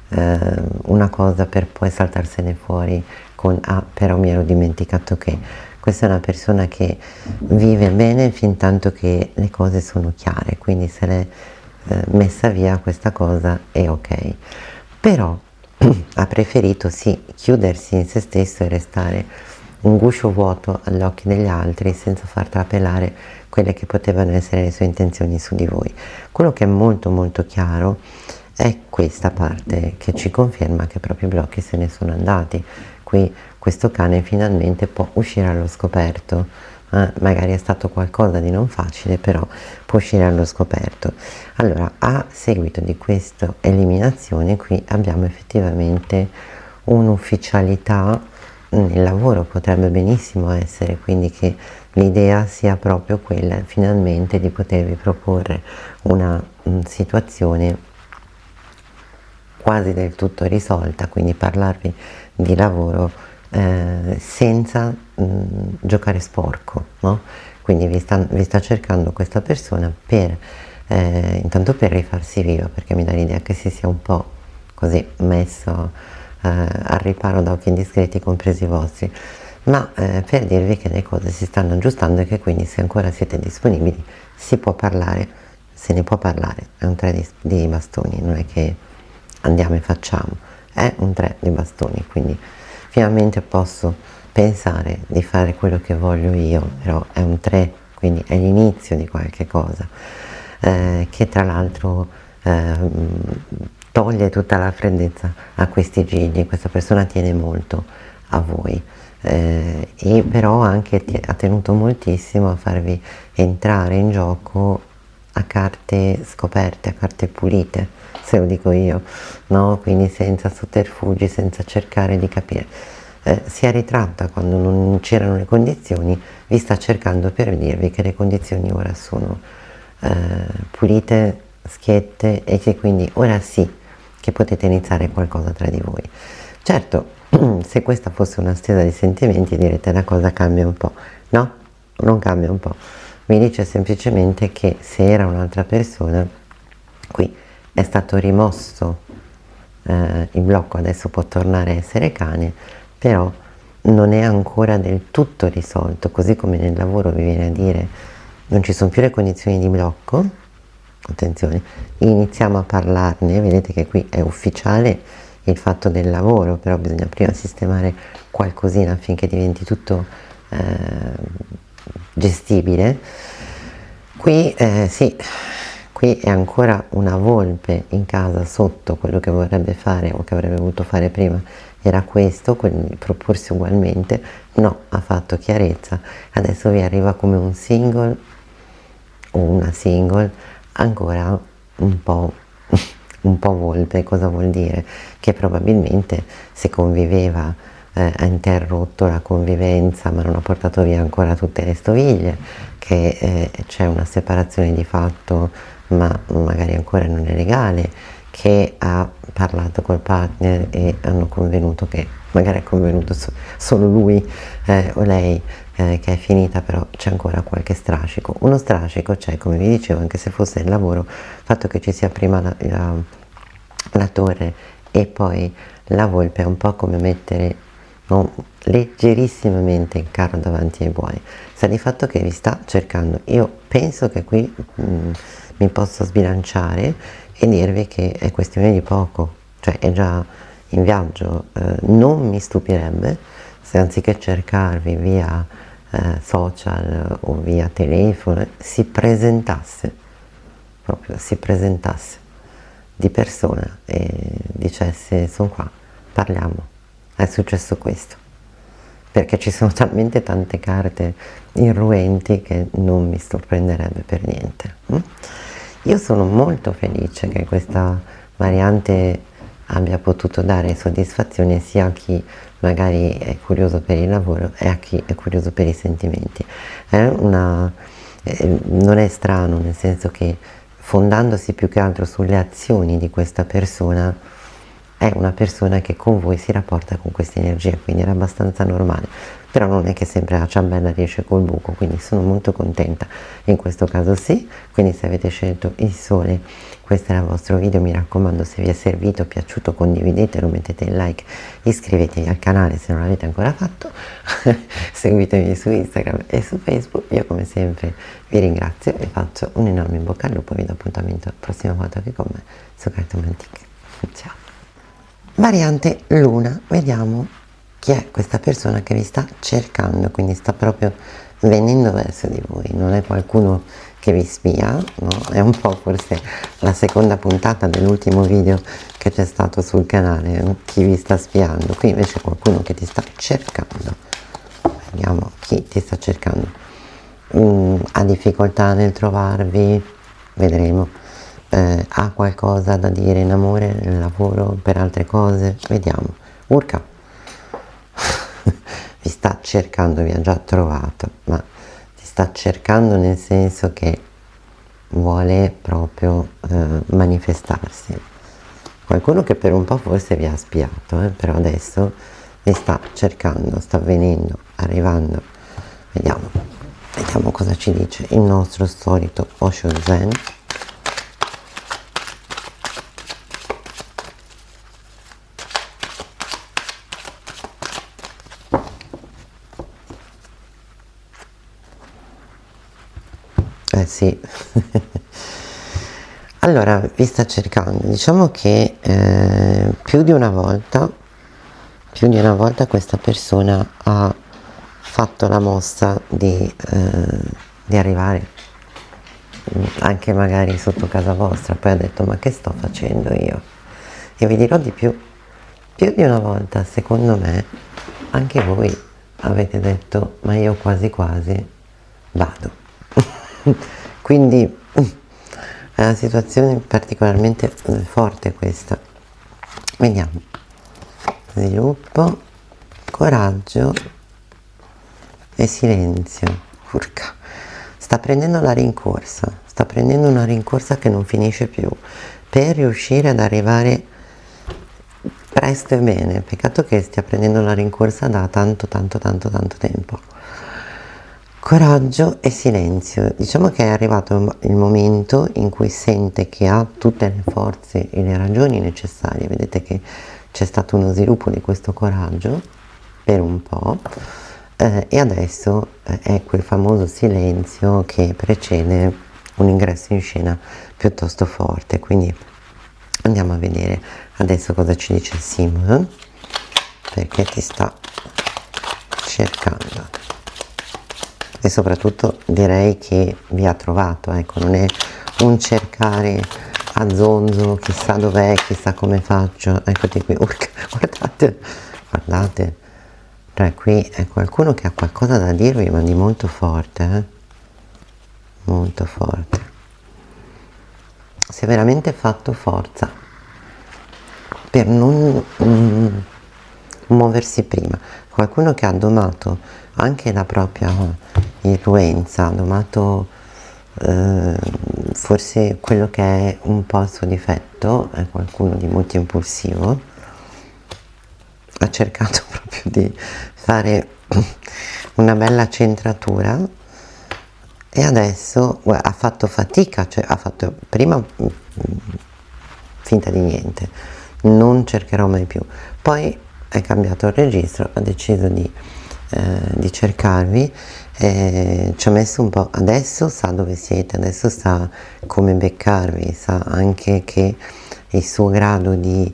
una cosa per poi saltarsene fuori con ah, però mi ero dimenticato che. Questa è una persona che vive bene fin tanto che le cose sono chiare, quindi se l'è messa via questa cosa è ok, però ha preferito sì chiudersi in se stesso e restare un guscio vuoto agli occhi degli altri senza far trapelare quelle che potevano essere le sue intenzioni su di voi. Quello che è molto molto chiaro è questa parte che ci conferma che proprio i blocchi se ne sono andati. Qui questo cane finalmente può uscire allo scoperto, magari è stato qualcosa di non facile, però può uscire allo scoperto. Allora, a seguito di questa eliminazione qui abbiamo effettivamente un'ufficialità nel lavoro, potrebbe benissimo essere quindi che l'idea sia proprio quella finalmente di potervi proporre una situazione quasi del tutto risolta, quindi parlarvi di lavoro senza giocare sporco, no? Quindi vi sta cercando questa persona per intanto per rifarsi viva, perché mi dà l'idea che si sia un po' così messo al riparo da occhi indiscreti, compresi i vostri, ma per dirvi che le cose si stanno aggiustando e che quindi se ancora siete disponibili si può parlare, se ne può parlare. È un 3 di bastoni, non è che andiamo e facciamo, è un 3 di bastoni, quindi finalmente posso pensare di fare quello che voglio io, però è un 3, quindi è l'inizio di qualche cosa, che tra l'altro toglie tutta la freddezza a questi gigli. Questa persona tiene molto a voi, e però anche ha tenuto moltissimo a farvi entrare in gioco a carte scoperte, a carte pulite, se lo dico io, no? Quindi senza sotterfugi, senza cercare di capire. Si è ritratta quando non c'erano le condizioni, vi sta cercando per dirvi che le condizioni ora sono pulite, schiette, e che quindi ora sì che potete iniziare qualcosa tra di voi. Certo, se questa fosse una stesa di sentimenti direte la cosa cambia un po', no? Non cambia un po', mi dice semplicemente che se era un'altra persona, qui è stato rimosso il blocco, adesso può tornare a essere cane, però non è ancora del tutto risolto, così come nel lavoro vi viene a dire non ci sono più le condizioni di blocco, attenzione, iniziamo a parlarne, vedete che qui è ufficiale il fatto del lavoro, però bisogna prima sistemare qualcosina affinché diventi tutto gestibile. Qui sì, qui è ancora una volpe in casa sotto, quello che vorrebbe fare o che avrebbe voluto fare prima era questo, quindi proporsi ugualmente, no, ha fatto chiarezza, adesso vi arriva come un single o una single ancora un po' un po' volpe. Cosa vuol dire? Che probabilmente se conviveva ha interrotto la convivenza ma non ha portato via ancora tutte le stoviglie, che c'è una separazione di fatto ma magari ancora non è legale, che ha parlato col partner e hanno convenuto che magari è convenuto solo lui o lei che è finita, però c'è ancora qualche strascico. Uno strascico c'è, come vi dicevo, anche se fosse il lavoro, il fatto che ci sia prima la torre e poi la volpe è un po' come mettere leggerissimamente il carro davanti ai buoi. Sta di fatto che vi sta cercando. Io penso che qui mi posso sbilanciare e dirvi che è questione di poco, cioè è già in viaggio, non mi stupirebbe se anziché cercarvi via social o via telefono si presentasse, proprio si presentasse di persona e dicesse: sono qua, parliamo, è successo questo, perché ci sono talmente tante carte irruenti che non mi sorprenderebbe per niente. Io sono molto felice che questa variante abbia potuto dare soddisfazione sia a chi magari è curioso per il lavoro e a chi è curioso per i sentimenti. Non è strano, nel senso che fondandosi più che altro sulle azioni di questa persona, è una persona che con voi si rapporta con queste energie, quindi era abbastanza normale. Però non è che sempre la ciambella riesce col buco, quindi sono molto contenta. In questo caso sì, quindi se avete scelto il sole, questo era il vostro video, mi raccomando, se vi è servito, piaciuto, condividetelo, mettete il like, iscrivetevi al canale se non l'avete ancora fatto, seguitemi su Instagram e su Facebook. Io come sempre vi ringrazio e faccio un enorme in bocca al lupo, vi do appuntamento la prossima volta che con me su Cartoon Antique. Ciao! Variante Luna, vediamo chi è questa persona che vi sta cercando, quindi sta proprio venendo verso di voi, non è qualcuno che vi spia, no? È un po' forse la seconda puntata dell'ultimo video che c'è stato sul canale, no? Chi vi sta spiando, qui invece è qualcuno che ti sta cercando. Vediamo chi ti sta cercando. Ha difficoltà nel trovarvi, vedremo. Ha qualcosa da dire in amore, nel lavoro, per altre cose, vediamo. Urca vi sta cercando, vi ha già trovato, ma ti sta cercando nel senso che vuole proprio manifestarsi. Qualcuno che per un po' forse vi ha spiato, però adesso vi sta cercando, sta venendo, arrivando. Vediamo cosa ci dice il nostro solito Osho Zen. Sì. Allora, vi sta cercando, diciamo che più di una volta questa persona ha fatto la mossa di arrivare anche magari sotto casa vostra, poi ha detto: ma che sto facendo io? E vi dirò di più di una volta, secondo me, anche voi avete detto: ma io quasi quasi vado. Quindi è una situazione particolarmente forte questa. Vediamo. Sviluppo, coraggio e silenzio. Urca. Sta prendendo la rincorsa, sta prendendo una rincorsa che non finisce più per riuscire ad arrivare presto e bene. Peccato che stia prendendo la rincorsa da tanto tempo. Coraggio e silenzio. Diciamo che è arrivato il momento in cui sente che ha tutte le forze e le ragioni necessarie. Vedete che c'è stato uno sviluppo di questo coraggio per un po', e adesso è quel famoso silenzio che precede un ingresso in scena piuttosto forte. Quindi andiamo a vedere adesso cosa ci dice Sim, perché ti sta cercando. E soprattutto direi che vi ha trovato, ecco, non è un cercare a zonzo, chissà dov'è, chissà come faccio. Eccoti qui, urca, guardate, cioè qui è qualcuno che ha qualcosa da dirvi, ma di molto forte, molto forte. Si è veramente fatto forza per non muoversi prima. Qualcuno che ha domato anche la propria irruenza, ha domato forse quello che è un po' il suo difetto, è qualcuno di molto impulsivo, ha cercato proprio di fare una bella centratura e adesso ha fatto fatica, cioè ha fatto prima finta di niente, non cercherò mai più, poi è cambiato il registro, ha deciso di cercarvi, ci ha messo un po', adesso sa dove siete, adesso sa come beccarvi, sa anche che il suo grado di,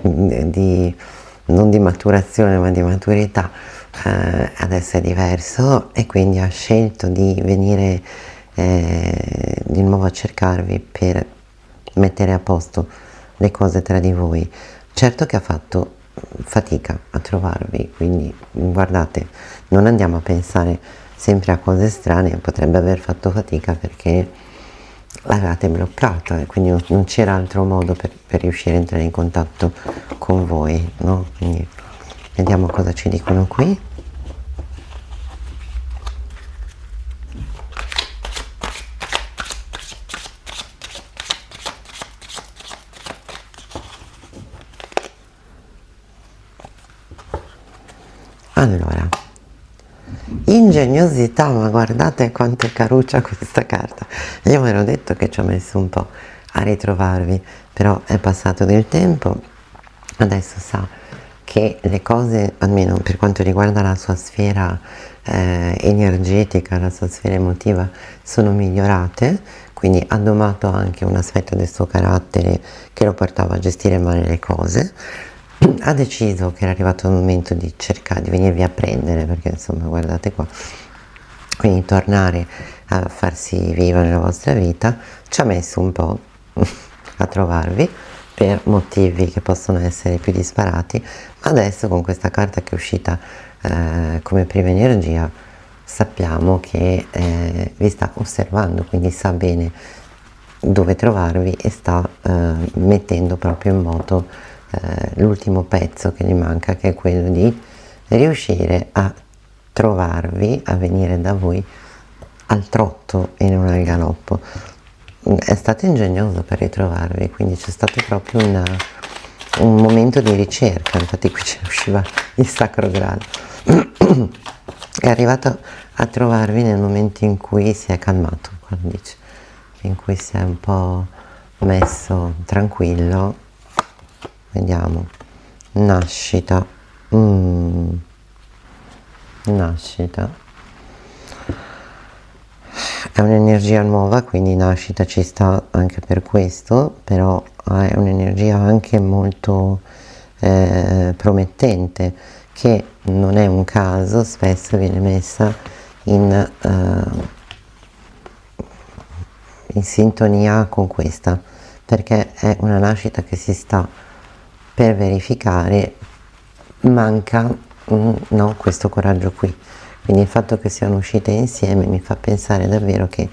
non di maturazione ma di maturità adesso è diverso, e quindi ha scelto di venire di nuovo a cercarvi per mettere a posto le cose tra di voi. Certo che ha fatto fatica a trovarvi, quindi guardate, non andiamo a pensare sempre a cose strane, potrebbe aver fatto fatica perché l'avevate bloccata e quindi non c'era altro modo per riuscire a entrare in contatto con voi, no? Quindi vediamo cosa ci dicono qui. Allora, ingegnosità, ma guardate quanto è caruccia questa carta. Io mi ero detto che ci ho messo un po' a ritrovarvi, però è passato del tempo, adesso sa che le cose, almeno per quanto riguarda la sua sfera energetica, la sua sfera emotiva, sono migliorate, quindi ha domato anche un aspetto del suo carattere che lo portava a gestire male le cose. Ha deciso che era arrivato il momento di cercare di venirvi a prendere, perché insomma guardate qua, quindi tornare a farsi viva nella vostra vita. Ci ha messo un po' a trovarvi per motivi che possono essere più disparati, ma adesso con questa carta che è uscita come prima energia sappiamo che vi sta osservando, quindi sa bene dove trovarvi e sta mettendo proprio in moto l'ultimo pezzo che gli manca, che è quello di riuscire a trovarvi, a venire da voi al trotto e non al galoppo. È stato ingegnoso per ritrovarvi, quindi c'è stato proprio un momento di ricerca, infatti qui ci usciva il Sacro Graal. È arrivato a trovarvi nel momento in cui si è calmato, quando dice, in cui si è un po' messo tranquillo. Vediamo, nascita, nascita, è un'energia nuova, quindi nascita ci sta anche per questo, però è un'energia anche molto promettente, che non è un caso, spesso viene messa in sintonia con questa, perché è una nascita che si sta per verificare, manca no, questo coraggio qui, quindi il fatto che siano uscite insieme mi fa pensare davvero che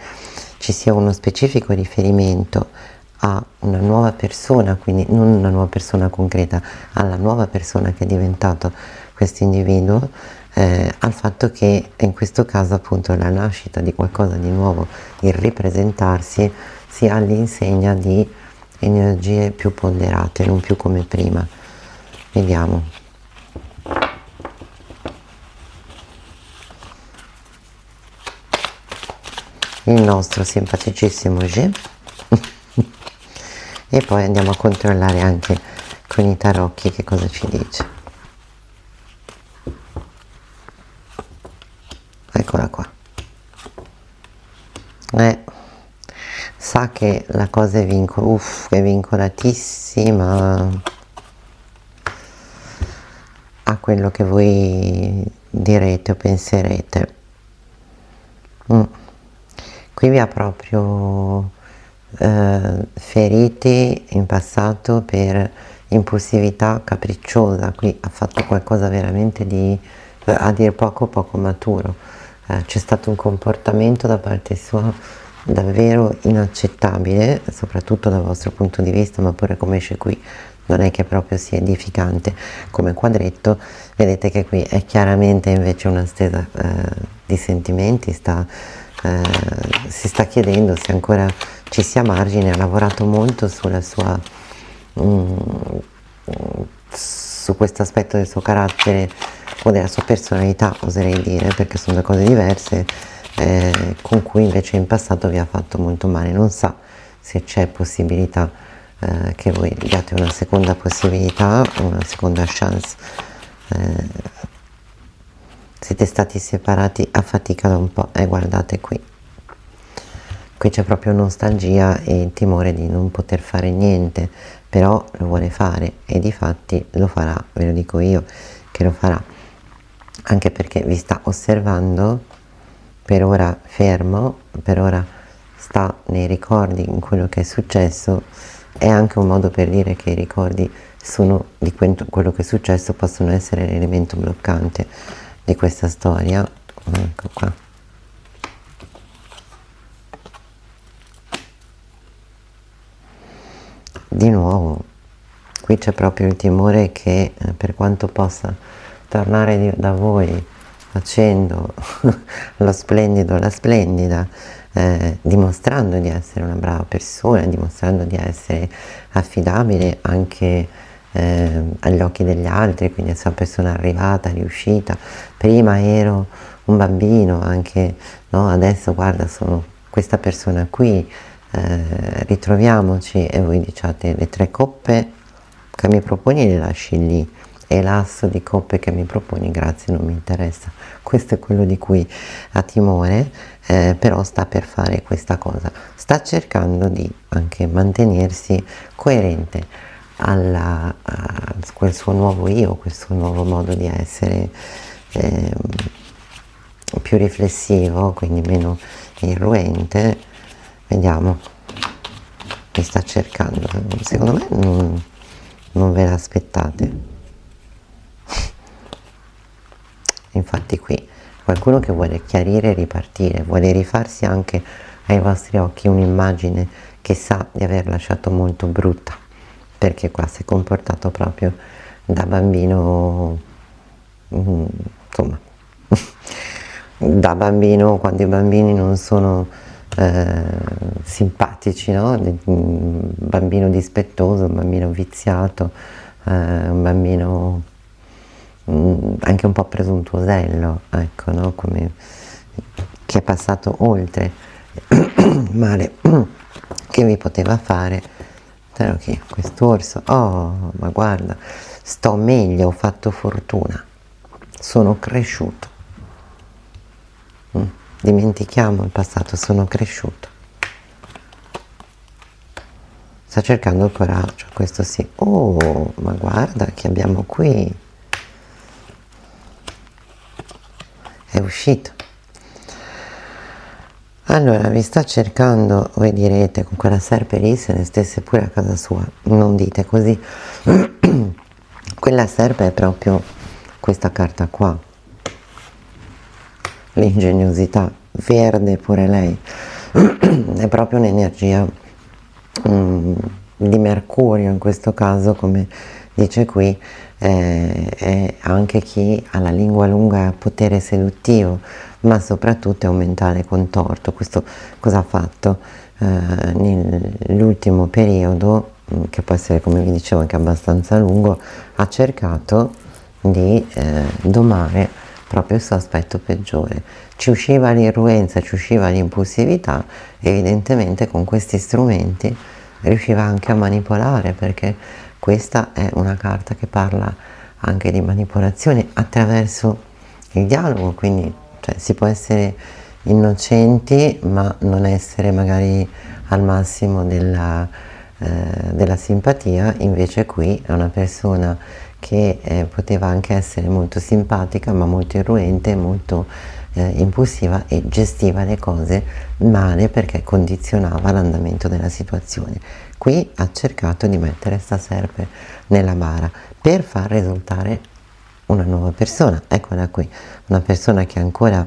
ci sia uno specifico riferimento a una nuova persona, quindi non una nuova persona concreta, alla nuova persona che è diventato questo individuo, al fatto che in questo caso appunto la nascita di qualcosa di nuovo, il ripresentarsi, sia all'insegna di energie più ponderate, non più come prima. Vediamo. Il nostro simpaticissimo G. E poi andiamo a controllare anche con i tarocchi che cosa ci dice. Eccola qua. Sa che la cosa è è vincolatissima a quello che voi direte o penserete. Qui vi ha proprio feriti in passato per impulsività capricciosa, qui ha fatto qualcosa veramente di a dir poco maturo, c'è stato un comportamento da parte sua davvero inaccettabile, soprattutto dal vostro punto di vista, ma pure come esce qui non è che proprio sia edificante come quadretto. Vedete che qui è chiaramente invece una stesa di sentimenti, si sta chiedendo se ancora ci sia margine. Ha lavorato molto sulla sua su questo aspetto del suo carattere o della sua personalità, oserei dire, perché sono due cose diverse, con cui invece in passato vi ha fatto molto male. Non sa se c'è possibilità che voi diate una seconda possibilità, una seconda chance. Siete stati separati a fatica da un po', guardate qui. qui c'è proprio nostalgia e timore di non poter fare niente, però lo vuole fare e difatti lo farà, ve lo dico io che lo farà, anche perché vi sta osservando, per ora fermo, per ora sta nei ricordi, in quello che è successo. È anche un modo per dire che i ricordi sono di quello che è successo, possono essere l'elemento bloccante di questa storia. Ecco qua. Di nuovo, qui c'è proprio il timore che per quanto possa tornare da voi facendo lo splendido, la splendida, dimostrando di essere una brava persona, dimostrando di essere affidabile anche agli occhi degli altri, quindi essere una persona arrivata, riuscita. Prima ero un bambino, anche, no? Adesso guarda, sono questa persona qui, ritroviamoci, e voi diciate: le 3 coppe che mi proponi le lasci lì, e l'asso di coppe che mi proponi, grazie, non mi interessa. Questo è quello di cui ha timore, però sta per fare questa cosa, sta cercando di anche mantenersi coerente a quel suo nuovo io, quel suo nuovo modo di essere, più riflessivo, quindi meno irruente. Vediamo, mi sta cercando, secondo me non ve l'aspettate. Infatti qui qualcuno che vuole chiarire e ripartire, vuole rifarsi anche ai vostri occhi un'immagine che sa di aver lasciato molto brutta, perché qua si è comportato proprio da bambino, insomma, da bambino, quando i bambini non sono simpatici, no? Un bambino dispettoso, un bambino viziato, un bambino anche un po' presuntuosello, ecco, no? Come che è passato oltre il male che vi poteva fare. Però che quest'orso, oh, ma guarda, sto meglio, ho fatto fortuna, sono cresciuto. Dimentichiamo il passato, sono cresciuto. Sta cercando il coraggio, questo sì. Oh, ma guarda che abbiamo qui. È uscito. Allora, vi sta cercando, voi direte, con quella serpe lì se ne stesse pure a casa sua. Non dite così. Quella serpe è proprio questa carta qua. L'ingegnosità, verde pure lei. È proprio un'energia di Mercurio in questo caso, come dice qui. È anche chi ha la lingua lunga, ha potere seduttivo, ma soprattutto è un mentale contorto. Questo cosa ha fatto nell'ultimo periodo, che può essere, come vi dicevo, anche abbastanza lungo? Ha cercato di domare proprio il suo aspetto peggiore. Ci usciva l'irruenza, ci usciva l'impulsività, evidentemente con questi strumenti riusciva anche a manipolare, perché questa è una carta che parla anche di manipolazione attraverso il dialogo, quindi cioè, si può essere innocenti ma non essere magari al massimo della simpatia. Invece qui è una persona che poteva anche essere molto simpatica ma molto irruente, molto impulsiva, e gestiva le cose male perché condizionava l'andamento della situazione. Qui ha cercato di mettere sta serpe nella bara per far risultare una nuova persona. Eccola qui, una persona che ancora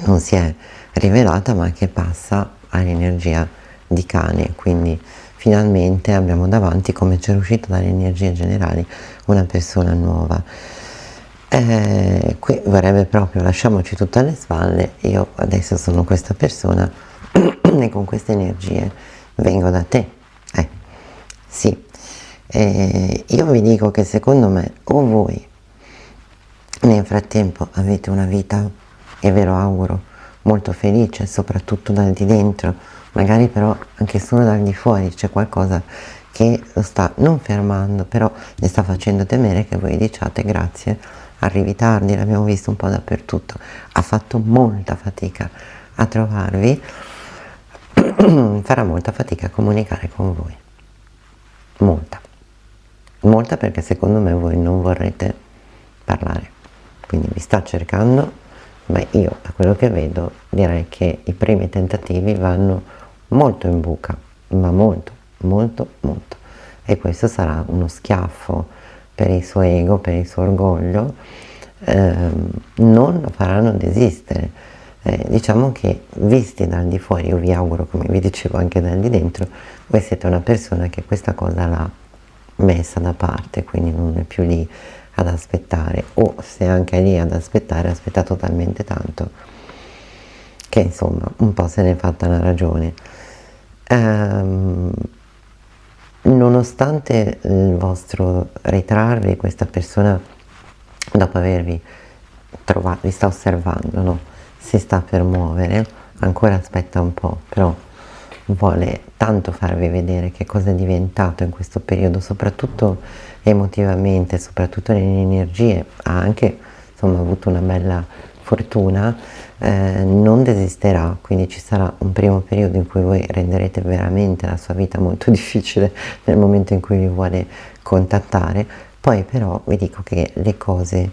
non si è rivelata ma che passa all'energia di cane, quindi finalmente abbiamo davanti, come c'è uscito dalle energie generali, una persona nuova. Qui vorrebbe proprio: lasciamoci tutto alle spalle, io adesso sono questa persona e con queste energie vengo da te. Sì, io vi dico che secondo me o voi nel frattempo avete una vita, e ve lo auguro, molto felice, soprattutto dal di dentro, magari però anche solo dal di fuori c'è qualcosa che lo sta non fermando, però le sta facendo temere che voi diciate: grazie, arrivi tardi, l'abbiamo visto un po' dappertutto, ha fatto molta fatica a trovarvi, farà molta fatica a comunicare con voi, molta, perché secondo me voi non vorrete parlare, quindi vi sta cercando, ma io da quello che vedo direi che i primi tentativi vanno molto in buca, ma molto, e questo sarà uno schiaffo per il suo ego, per il suo orgoglio, non lo faranno desistere. Diciamo che visti dal di fuori, io vi auguro, come vi dicevo, anche dal di dentro, voi siete una persona che questa cosa l'ha messa da parte, quindi non è più lì ad aspettare, o se anche è lì ad aspettare, aspetta talmente tanto che insomma un po' se n'è fatta una ragione. Nonostante il vostro ritrarvi, questa persona, dopo avervi trovato, vi sta osservando, no? Si sta per muovere, ancora aspetta un po', però vuole tanto farvi vedere che cosa è diventato in questo periodo, soprattutto emotivamente, soprattutto nelle energie. Ha anche insomma avuto una bella fortuna, non desisterà, quindi ci sarà un primo periodo in cui voi renderete veramente la sua vita molto difficile nel momento in cui vi vuole contattare, poi però vi dico che le cose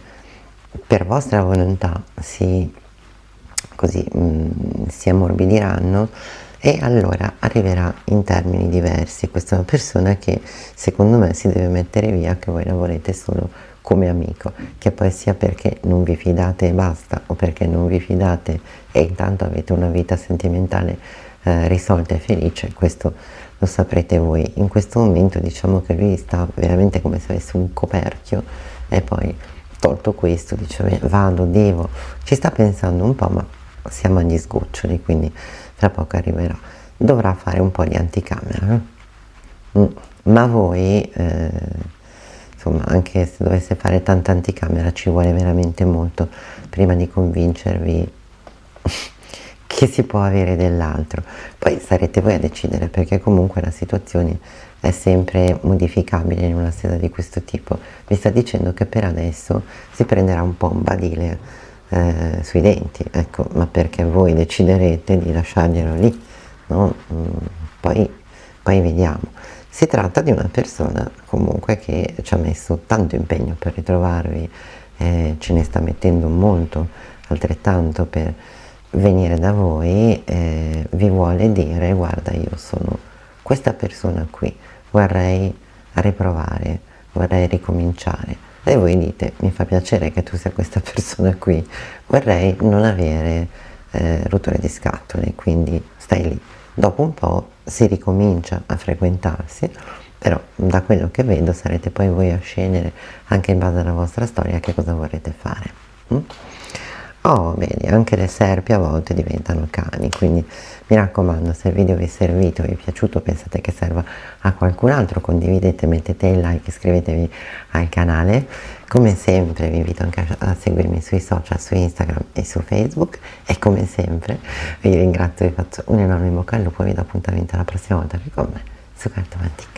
per vostra volontà si ammorbidiranno e allora arriverà in termini diversi. Questa è una persona che secondo me si deve mettere via, che voi la volete solo come amico, che poi sia perché non vi fidate e basta, o perché non vi fidate e intanto avete una vita sentimentale risolta e felice, questo lo saprete voi. In questo momento diciamo che lui sta veramente come se avesse un coperchio e poi tolto questo dice vado, devo, ci sta pensando un po', ma siamo agli sgoccioli, quindi tra poco arriverà. Dovrà fare un po' di anticamera, ma voi insomma, anche se dovesse fare tanta anticamera ci vuole veramente molto prima di convincervi che si può avere dell'altro. Poi sarete voi a decidere, perché comunque la situazione è sempre modificabile in una sede di questo tipo. Vi sta dicendo che per adesso si prenderà un po' un badile sui denti, ecco, ma perché voi deciderete di lasciarglielo lì, no? Poi vediamo. Si tratta di una persona comunque che ci ha messo tanto impegno per ritrovarvi, ce ne sta mettendo molto, altrettanto per venire da voi, vi vuole dire guarda, io sono questa persona qui, vorrei riprovare, vorrei ricominciare. E voi dite mi fa piacere che tu sia questa persona qui, vorrei non avere rotture di scatole, quindi stai lì. Dopo un po' si ricomincia a frequentarsi, però da quello che vedo sarete poi voi a scegliere, anche in base alla vostra storia, che cosa vorrete fare. Oh, vedi, anche le serpi a volte diventano cani, quindi mi raccomando, se il video vi è servito, vi è piaciuto, pensate che serva a qualcun altro, condividete, mettete il like, iscrivetevi al canale. Come sempre vi invito anche a seguirmi sui social, su Instagram e su Facebook, e come sempre vi ringrazio, vi faccio un enorme in bocca al lupo e vi do appuntamento alla prossima volta qui con me su Cartomantic.